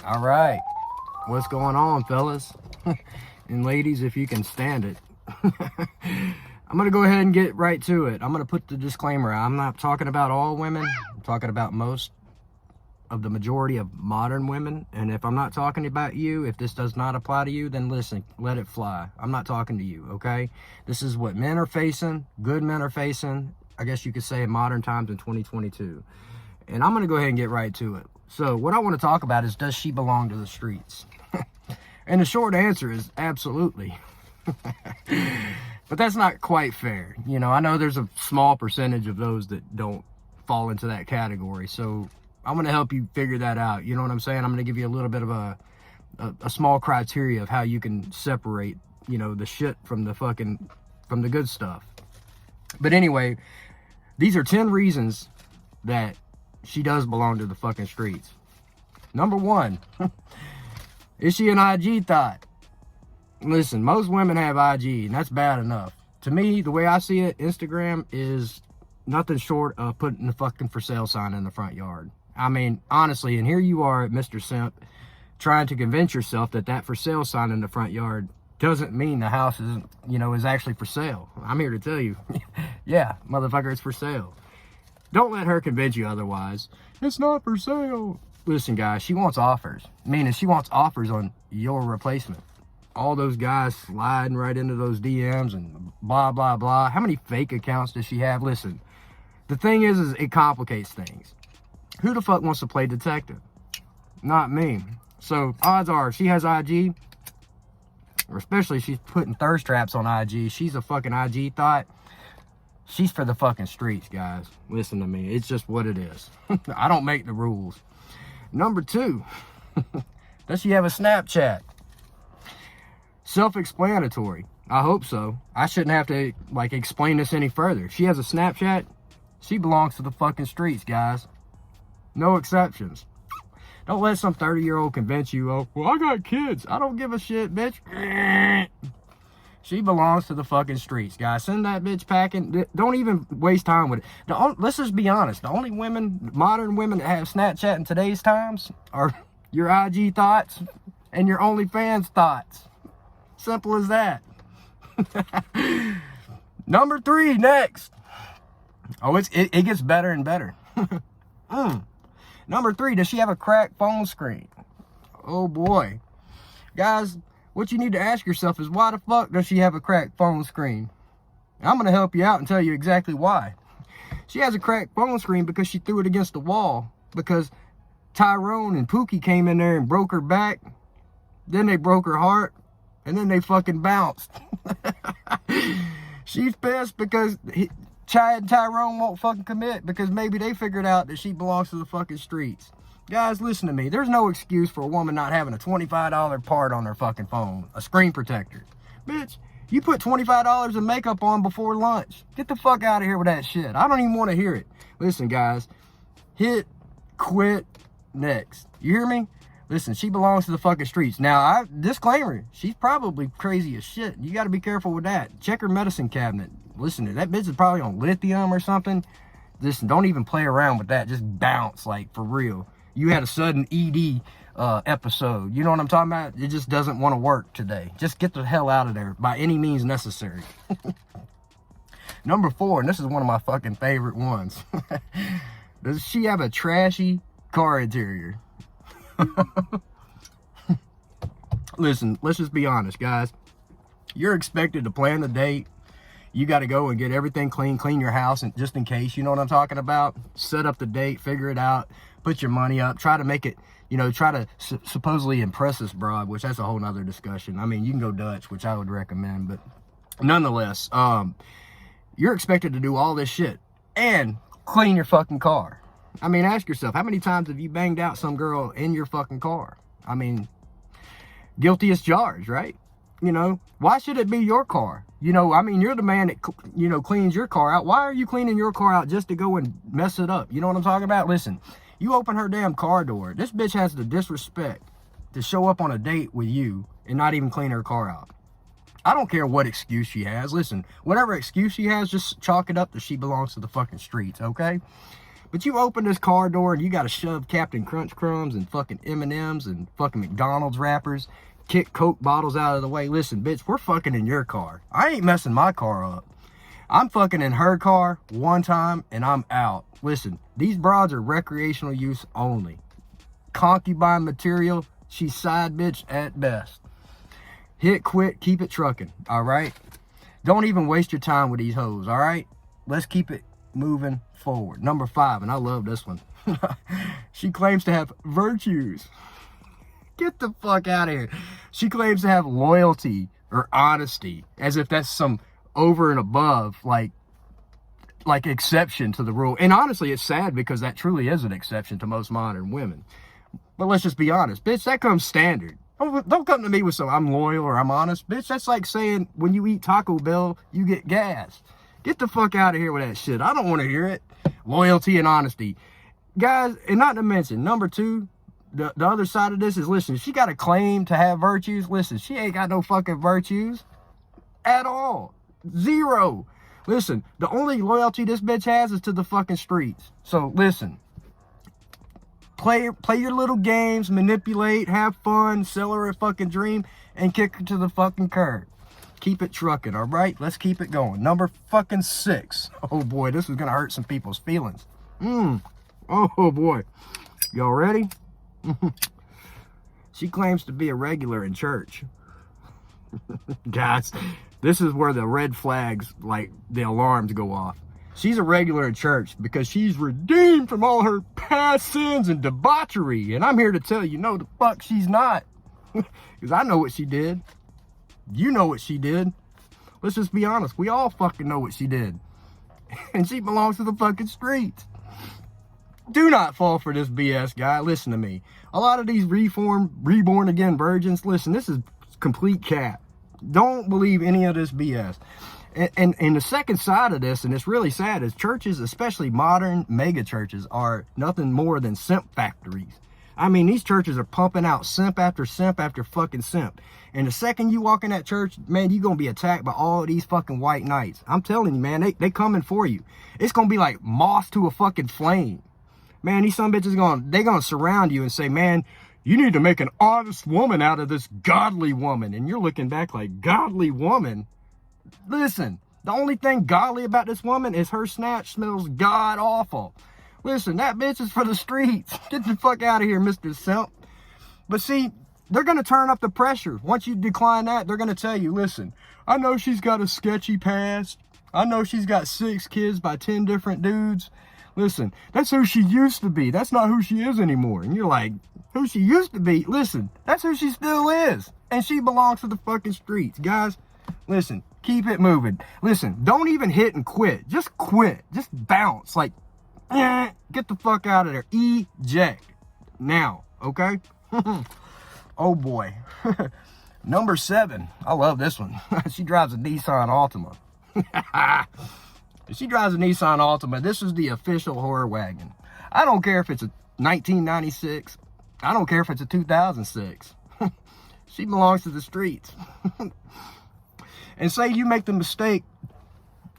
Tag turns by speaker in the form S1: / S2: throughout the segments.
S1: All right. What's going on, fellas? And ladies, if you can stand it. I'm going to go ahead and get right to it. I'm going to put the disclaimer out. I'm not talking about all women. I'm talking about most of the majority of modern women. And if I'm not talking about you, if this does not apply to you, then listen, let it fly. I'm not talking to you, okay? This is what men are facing, good men are facing, I guess you could say in modern times in 2022. And I'm going to go ahead and get right to it. So what I want to talk about is, does she belong to the streets? And the short answer is absolutely. But that's not quite fair. You know, I know there's a small percentage of those that don't fall into that category. So I'm going to help you figure that out. You know what I'm saying? I'm going to give you a little bit of a small criteria of how you can separate, you know, the shit from the good stuff. But anyway, these are 10 reasons that she does belong to the fucking streets. Number 1, is she an IG thought? Listen, most women have IG, and that's bad enough. To me, the way I see it, Instagram is nothing short of putting the fucking for sale sign in the front yard. I mean, honestly, and here you are, Mr. Simp, trying to convince yourself that that for sale sign in the front yard doesn't mean the house isn't, you know, is actually for sale. I'm here to tell you, yeah, motherfucker, it's for sale. Don't let her convince you otherwise. It's not for sale. Listen, guys, she wants offers. Meaning she wants offers on your replacement. All those guys sliding right into those DMs and blah, blah, blah. How many fake accounts does she have? Listen, the thing is it complicates things. Who the fuck wants to play detective? Not me. So odds are, if she has IG, or especially if she's putting thirst traps on IG, she's a fucking IG thought. She's for the fucking streets, guys. Listen to me. It's just what it is. I don't make the rules. Number 2, does she have a Snapchat? Self-explanatory. I hope so. I shouldn't have to, like, explain this any further. If she has a Snapchat, she belongs to the fucking streets, guys. No exceptions. Don't let some 30-year-old convince you, oh, well, I got kids. I don't give a shit, bitch. She belongs to the fucking streets, guys. Send that bitch packing. Don't even waste time with it. Let's just be honest. The only women, modern women that have Snapchat in today's times are your IG thoughts and your OnlyFans thoughts. Simple as that. Number 3, next. Oh, it gets better and better. Number 3, does she have a cracked phone screen? Oh, boy. Guys, what you need to ask yourself is, why the fuck does she have a cracked phone screen? I'm going to help you out and tell you exactly why. She has a cracked phone screen because she threw it against the wall. Because Tyrone and Pookie came in there and broke her back. Then they broke her heart. And then they fucking bounced. She's pissed because Chad and Tyrone won't fucking commit. Because maybe they figured out that she belongs to the fucking streets. Guys, listen to me. There's no excuse for a woman not having a $25 part on her fucking phone. A screen protector. Bitch, you put $25 of makeup on before lunch. Get the fuck out of here with that shit. I don't even want to hear it. Listen, guys. Hit, quit, next. You hear me? Listen, she belongs to the fucking streets. Now, disclaimer, she's probably crazy as shit. You got to be careful with that. Check her medicine cabinet. Listen, that bitch is probably on lithium or something. Listen, don't even play around with that. Just bounce, like, for real. You had a sudden ED episode. You know what I'm talking about? It just doesn't want to work today. Just get the hell out of there by any means necessary. Number 4, and this is one of my fucking favorite ones. Does she have a trashy car interior? Listen, let's just be honest, guys. You're expected to plan the date. You got to go and get everything clean your house, and just in case, you know what I'm talking about. Set up the date, figure it out, put your money up, try to make it, you know, try to supposedly impress this broad, which that's a whole nother discussion. I mean, you can go Dutch, which I would recommend, but nonetheless, you're expected to do all this shit and clean your fucking car. I mean, ask yourself, how many times have you banged out some girl in your fucking car? I mean, guilty as charged, right? You know, why should it be your car? You know, I mean, you're the man that, you know, cleans your car out. Why are you cleaning your car out just to go and mess it up? You know what I'm talking about? Listen, you open her damn car door. This bitch has the disrespect to show up on a date with you and not even clean her car out. I don't care what excuse she has. Listen, whatever excuse she has, just chalk it up that she belongs to the fucking streets, okay? But you open this car door and you got to shove Captain Crunch crumbs and fucking M&Ms and fucking McDonald's wrappers, kick Coke bottles out of the way. Listen, bitch, we're fucking in your car. I ain't messing my car up. I'm fucking in her car one time and I'm out. Listen, these broads are recreational use only. Concubine material, she's side bitch at best. Hit, quit, keep it trucking, all right? Don't even waste your time with these hoes, all right? Let's keep it moving forward. Number 5, and I love this one. She claims to have virtues. Get the fuck out of here. She claims to have loyalty or honesty, as if that's some over and above, like exception to the rule. And honestly, it's sad because that truly is an exception to most modern women. But let's just be honest, bitch, that comes standard. Don't come to me with some I'm loyal or I'm honest. Bitch, that's like saying when you eat Taco Bell, you get gas. Get the fuck out of here with that shit. I don't want to hear it. Loyalty and honesty. Guys, and not to mention, number 2, the other side of this is, listen, she got a claim to have virtues. Listen, she ain't got no fucking virtues at all. Zero. Listen, the only loyalty this bitch has is to the fucking streets. So listen, play your little games, manipulate, have fun, sell her a fucking dream, and kick her to the fucking curb. Keep it trucking, all right? Let's keep it going. Number fucking 6. Oh boy, this is gonna hurt some people's feelings. Oh boy. Y'all ready? She claims to be a regular in church. Guys, this is where the red flags, like the alarms go off. She's a regular in church because she's redeemed from all her past sins and debauchery. And I'm here to tell you, no, the fuck she's not. Because I know what she did. You know what she did. Let's just be honest. We all fucking know what she did. And she belongs to the fucking streets. Do not fall for this BS, guy. Listen to me. A lot of these reborn again virgins, listen, this is complete cap. Don't believe any of this BS. And the second side of this, and it's really sad, is churches, especially modern mega churches, are nothing more than simp factories. I mean, these churches are pumping out simp after fucking simp. And the second you walk in that church, man, you're going to be attacked by all of these fucking white knights. I'm telling you, man, they coming for you. It's going to be like moth to a fucking flame. Man, these some bitches they going to surround you and say, man, you need to make an honest woman out of this godly woman. And you're looking back like, godly woman? Listen, the only thing godly about this woman is her snatch smells god awful. Listen, that bitch is for the streets. Get the fuck out of here, Mr. Simp. But see, they're going to turn up the pressure. Once you decline that, they're going to tell you, listen, I know she's got a sketchy past. I know she's got 6 kids by 10 different dudes. Listen, that's who she used to be. That's not who she is anymore. And you're like, who she used to be? Listen, that's who she still is. And she belongs to the fucking streets. Guys, listen, keep it moving. Listen, don't even hit and quit. Just quit. Just bounce. Like, get the fuck out of there. Eject. Now, okay? Oh boy. Number 7. I love this one. She drives a Nissan Altima. She drives a Nissan Altima. This is the official whore wagon. I don't care if it's a 1996. I don't care if it's a 2006. She belongs to the streets. And say you make the mistake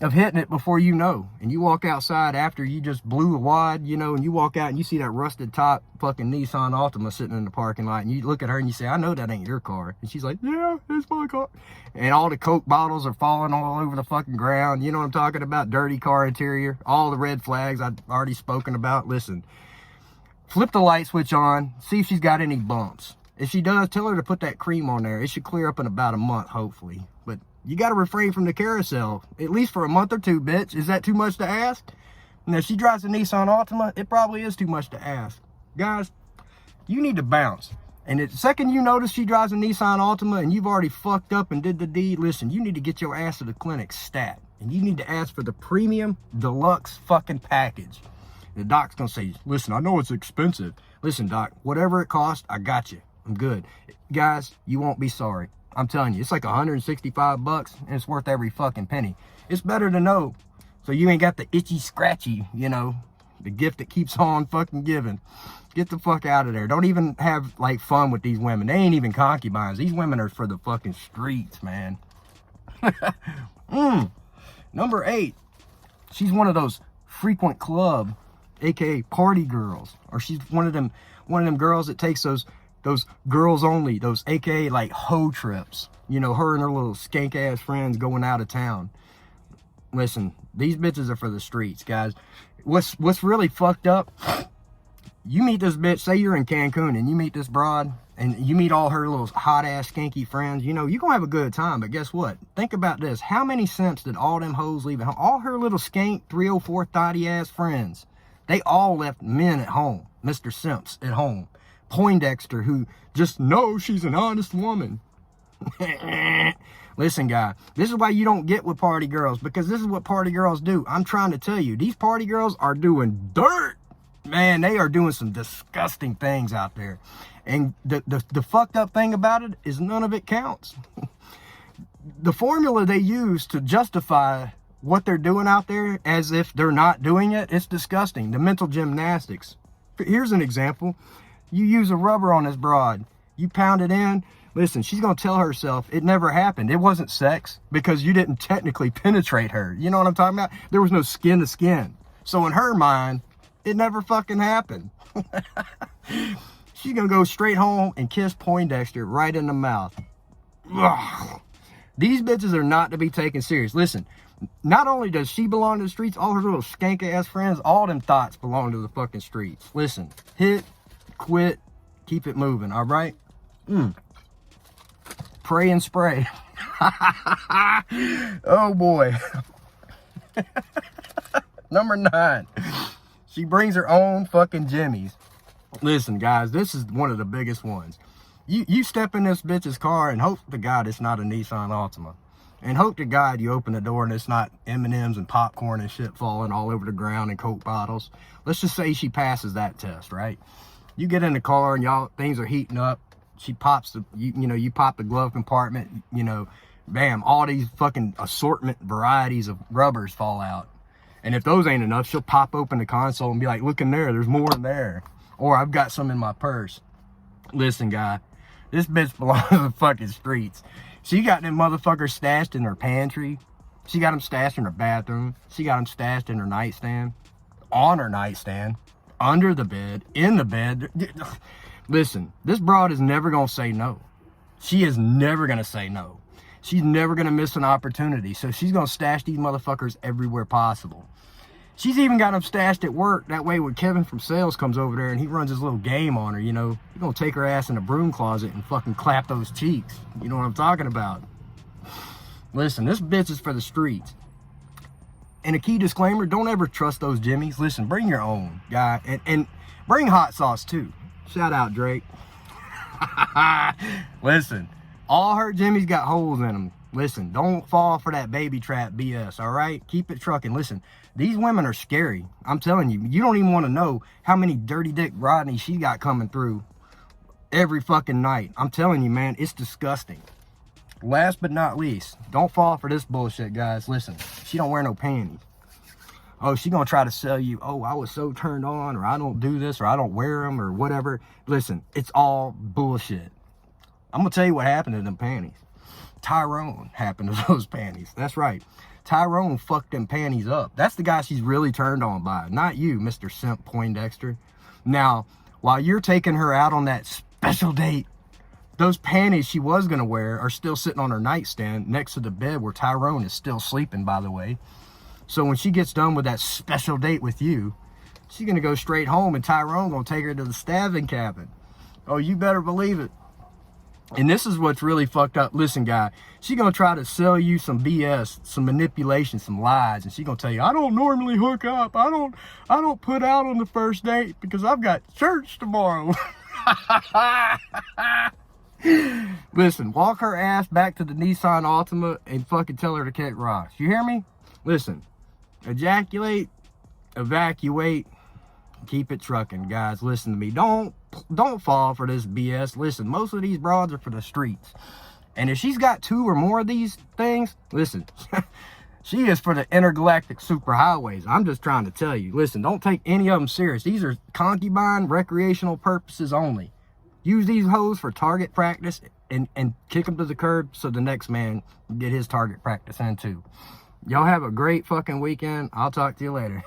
S1: of hitting it before you know, and you walk outside after you just blew a wad, you know, and you walk out and you see that rusted top fucking Nissan Altima sitting in the parking lot, and you look at her and you say, I know that ain't your car. And she's like, yeah, it's my car. And all the Coke bottles are falling all over the fucking ground. You know what I'm talking about? Dirty car interior. All the red flags I've already spoken about. Listen, flip the light switch on, see if she's got any bumps. If she does, tell her to put that cream on there. It should clear up in about a month, hopefully. But you got to refrain from the carousel, at least for a month or two, bitch. Is that too much to ask? And if she drives a Nissan Altima, it probably is too much to ask. Guys, you need to bounce. And the second you notice she drives a Nissan Altima and you've already fucked up and did the deed, listen, you need to get your ass to the clinic stat. And you need to ask for the premium deluxe fucking package. The doc's going to say, listen, I know it's expensive. Listen, doc, whatever it costs, I got you. I'm good. Guys, you won't be sorry. I'm telling you, it's like $165 and it's worth every fucking penny. It's better to know so you ain't got the itchy scratchy, you know, the gift that keeps on fucking giving. Get the fuck out of there. Don't even have like fun with these women. They ain't even concubines. These women are for the fucking streets, man. Number 8. She's one of those frequent club aka party girls, or she's one of them girls that takes those girls only, those aka like hoe trips. You know, her and her little skank ass friends going out of town. Listen, these bitches are for the streets, guys. What's really fucked up, you meet this bitch, say you're in Cancun and you meet this broad and you meet all her little hot ass skanky friends, you know, you're gonna have a good time. But guess what? Think about this. How many cents did all them hoes leave at home? All her little skank 304 thotty ass friends, they all left men at home. Mr. Simps at home. Poindexter, who just knows she's an honest woman. Listen, guy, this is why you don't get with party girls, because this is what party girls do. I'm trying to tell you, these party girls are doing dirt. Man, they are doing some disgusting things out there. And the fucked up thing about it is none of it counts. The formula they use to justify what they're doing out there as if they're not doing it, it's disgusting. The mental gymnastics. Here's an example. You use a rubber on this broad. You pound it in. Listen, she's going to tell herself it never happened. It wasn't sex because you didn't technically penetrate her. You know what I'm talking about? There was no skin to skin. So in her mind, it never fucking happened. She's going to go straight home and kiss Poindexter right in the mouth. Ugh. These bitches are not to be taken serious. Listen, not only does she belong to the streets, all her little skank ass friends, all them thoughts belong to the fucking streets. Listen, hit, quit, keep it moving, all right? Pray and spray. Oh boy. Number 9. She brings her own fucking jimmies. Listen, guys, this is one of the biggest ones. You step in this bitch's car and hope to God it's not a Nissan Altima. And hope to God you open the door and it's not M&Ms and popcorn and shit falling all over the ground and Coke bottles. Let's just say she passes that test, right? You get in the car and y'all, things are heating up. She pops the, you pop the glove compartment, bam, all these fucking assortment varieties of rubbers fall out. And if those ain't enough, she'll pop open the console and be like, look in there, there's more in there. Or I've got some in my purse. Listen, guy, this bitch belongs to the fucking streets. She got them motherfuckers stashed in her pantry. She got them stashed in her bathroom. She got them stashed in her nightstand, on her nightstand, under the bed, in the bed. Listen, this broad is never going to say no. She is never going to say no. She's never going to miss an opportunity. So she's going to stash these motherfuckers everywhere possible. She's even got them stashed at work. That way when Kevin from sales comes over there and he runs his little game on her, he's going to take her ass in the broom closet and fucking clap those cheeks. You know what I'm talking about? Listen, this bitch is for the streets. And a key disclaimer, don't ever trust those jimmies. Listen, bring your own, guy. And bring hot sauce too. Shout out, Drake. Listen, all her jimmies got holes in them. Listen, don't fall for that baby trap BS, all right? Keep it trucking. Listen, these women are scary. I'm telling you, you don't even want to know how many dirty dick Rodney she got coming through every fucking night. I'm telling you, man, it's disgusting. Last but not least, don't fall for this bullshit, guys. Listen, she don't wear no panties. Oh, she gonna try to sell you, oh, I was so turned on, or I don't do this, or I don't wear them, or whatever. Listen, it's all bullshit. I'm gonna tell you what happened to them panties. Tyrone happened to those panties. That's right. Tyrone fucked them panties up. That's the guy she's really turned on by, not you, Mr. Simp Poindexter. Now, while you're taking her out on that special date, those panties she was gonna wear are still sitting on her nightstand next to the bed where Tyrone is still sleeping, by the way. So when she gets done with that special date with you, she's going to go straight home and Tyrone going to take her to the stabbing cabin. Oh, you better believe it. And this is what's really fucked up. Listen, guy, she's going to try to sell you some BS, some manipulation, some lies. And she's going to tell you, I don't normally hook up. I don't put out on the first date because I've got church tomorrow. Listen, walk her ass back to the Nissan Altima and fucking tell her to kick rocks. You hear me? Listen. Ejaculate, evacuate, keep it trucking, guys. Listen to me. Don't fall for this BS. Listen, most of these broads are for the streets. And if she's got 2 or more of these things, listen, she is for the intergalactic superhighways. I'm just trying to tell you. Listen, don't take any of them serious. These are concubine recreational purposes only. Use these hoes for target practice and kick them to the curb so the next man can get his target practice in too. Y'all have a great fucking weekend. I'll talk to you later.